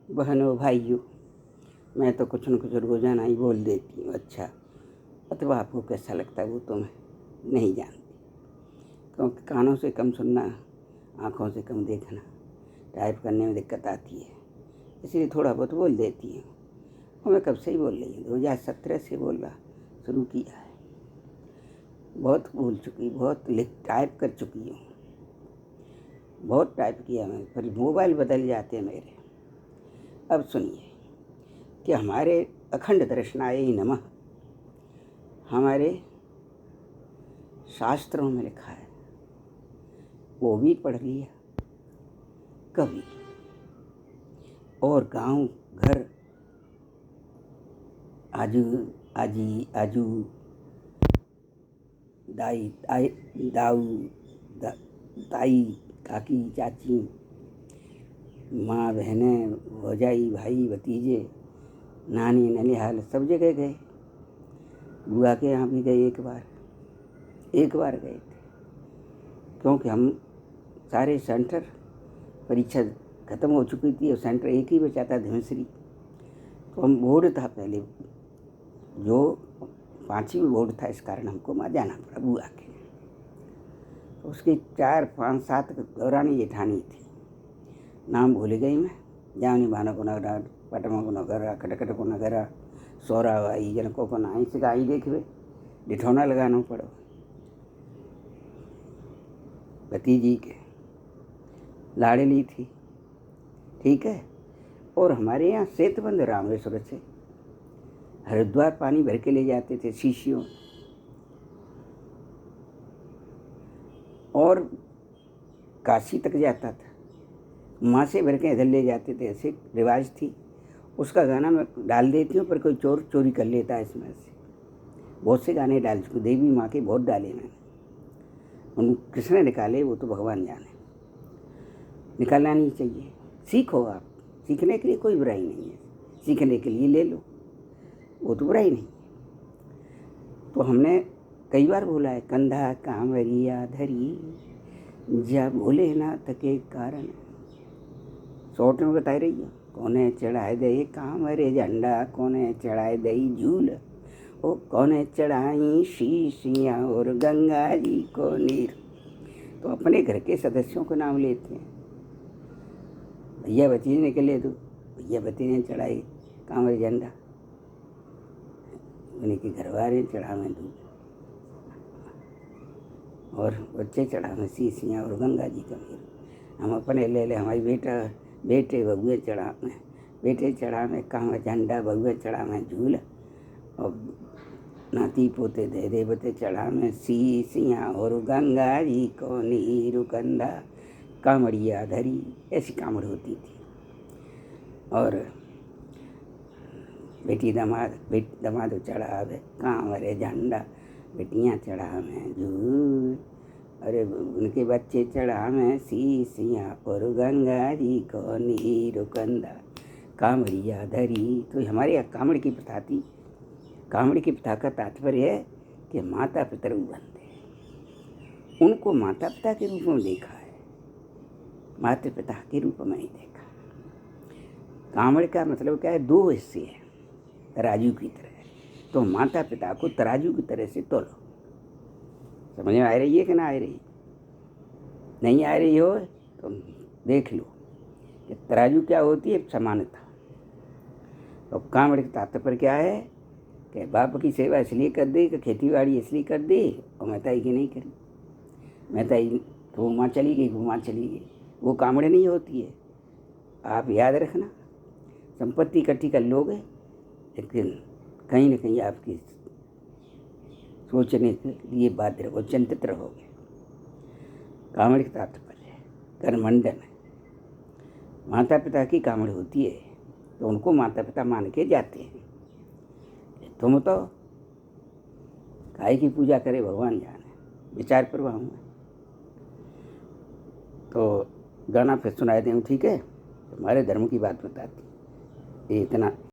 बहनों भाइयों, मैं तो कुछ न कुछ रोज़ाना ही बोल देती हूँ। अच्छा, अथवा आपको कैसा लगता है वो तो मैं नहीं जानती, क्योंकि कानों से कम सुनना, आँखों से कम देखना, टाइप करने में दिक्कत आती है, इसलिए थोड़ा बहुत बोल देती हूँ। और मैं कब से ही बोल रही हूँ, 2017 से बोलना शुरू किया है। बहुत बोल चुकी, बहुत टाइप कर चुकी हूँ, बहुत टाइप किया मैं, पर मोबाइल बदल जाते हैं मेरे। अब सुनिए कि हमारे अखंड दर्शनाय नमः हमारे शास्त्रों में लिखा है, वो भी पढ़ लिया कवि। और गांव घर आजू आजी आजू दाई दाई दाऊ दा, ताई काकी चाची माँ बहनें भौजाई भाई भतीजे नानी ननिहाल सब जगह गए। बुआ के यहाँ भी गए, एक बार गए थे, क्योंकि हम सारे सेंटर परीक्षा ख़त्म हो चुकी थी और सेंटर एक ही बचा था, धमसरी। तो हम बोर्ड था पहले, जो 5वीं बोर्ड था, इस कारण हमको वहाँ जाना पड़ा बुआ के। तो उसकी 4 5 7 दौरानी जेठानी थी, नाम भूल गई मैं। जावनी बानो को नगरा, पटमा को नगरा, खटखट को नगरा, सोरावाई जनकों को नाई से गाई देखवे डिठौना लगाना पड़ो भतीजी के, लाड़ली थी, ठीक है। और हमारे यहाँ सेतबंद रामेश्वर से हरिद्वार पानी भर के ले जाते थे शीशियों, और काशी तक जाता था, माँ से भर के इधर ले जाते थे, ऐसे रिवाज थी। उसका गाना मैं डाल देती हूँ, पर कोई चोर चोरी कर लेता है इसमें से। बहुत से गाने डाल चुके, देवी माँ के बहुत डाले मैंने, उन किसने निकाले वो तो भगवान जाने। निकालना नहीं चाहिए, सीखो आप, सीखने के लिए कोई बुराई नहीं है, सीखने के लिए ले लो, वो तो बुराई नहीं। तो हमने कई बार बोला है, कंधा कांवरिया धरी जा भोलेनाथ के कारण। शॉर्ट में बता रही है, कोने चढ़ाए दे कांवरे झंडा, कोने चढ़ाए दे झूल, ओ कोने चढ़ाई शीशियाँ और गंगा जी को नीर। तो अपने घर के सदस्यों को नाम लेते हैं, भैया भतीजे के ले दो, भैया भतीजे ने चढ़ाई कांवरे झंडा, उन्हीं के घर वाले चढ़ा में दूध, और बच्चे चढ़ा में शीशियाँ और गंगा जी का नीर। हम अपने ले ले, हमारी बेटे बबुए चढ़ा में, बेटे चढ़ा में कांवरे झंडा, बबुए चढ़ा में झूल, और नाती पोते दे देवते चढ़ा में शीशियाँ और गंगा जी को नीर कंधा कांवड़िया धरी। ऐसी कांवड़ होती थी। और बेटी दमाद चढ़ावे कांवरे झंडा, बेटियाँ चढ़ा में झूल, अरे उनके बच्चे चढ़ा में शीशियाँ और गंगा जी को नीर कंधा कांवड़िया धरी। तो हमारे यहाँ कांवड़ की प्रथा थी। कांवड़ की प्रथा का तात्पर्य है कि माता पितरु बनते, उनको माता पिता के रूप में देखा है, माता पिता के रूप में नहीं देखा। कांवड़ का मतलब क्या है, 2 हिस्से हैं तराजू की तरह। तो माता पिता को तराजू की तरह से तोलो। समझ में आ रही है कि ना आ रही? नहीं आ रही हो तो देख लो कि तराजू क्या होती है, समानता। तो कांवड़ का तात्पर्य क्या है कि बाप की सेवा इसलिए कर दी, कि खेती बाड़ी इसलिए कर दी, और महताई की नहीं करी। महताई तो वो माँ चली गई, वो माँ चली गई, वो कांवड़ नहीं होती है। आप याद रखना, संपत्ति इकट्ठी कर लोगे, लेकिन कहीं ना कहीं आपकी सोचने के लिए बाध्य रहो, चिंतित रहोगे। कांवड़ का तात्पर्य है करमंडन। माता पिता की कांवड़ होती है तो उनको माता पिता मान के जाते हैं। तुम तो काय की पूजा करे भगवान जाने, विचार प्रवाह में। तो गाना फिर सुनाए दें, ठीक है? हमारे धर्म की बात बताती, ये इतना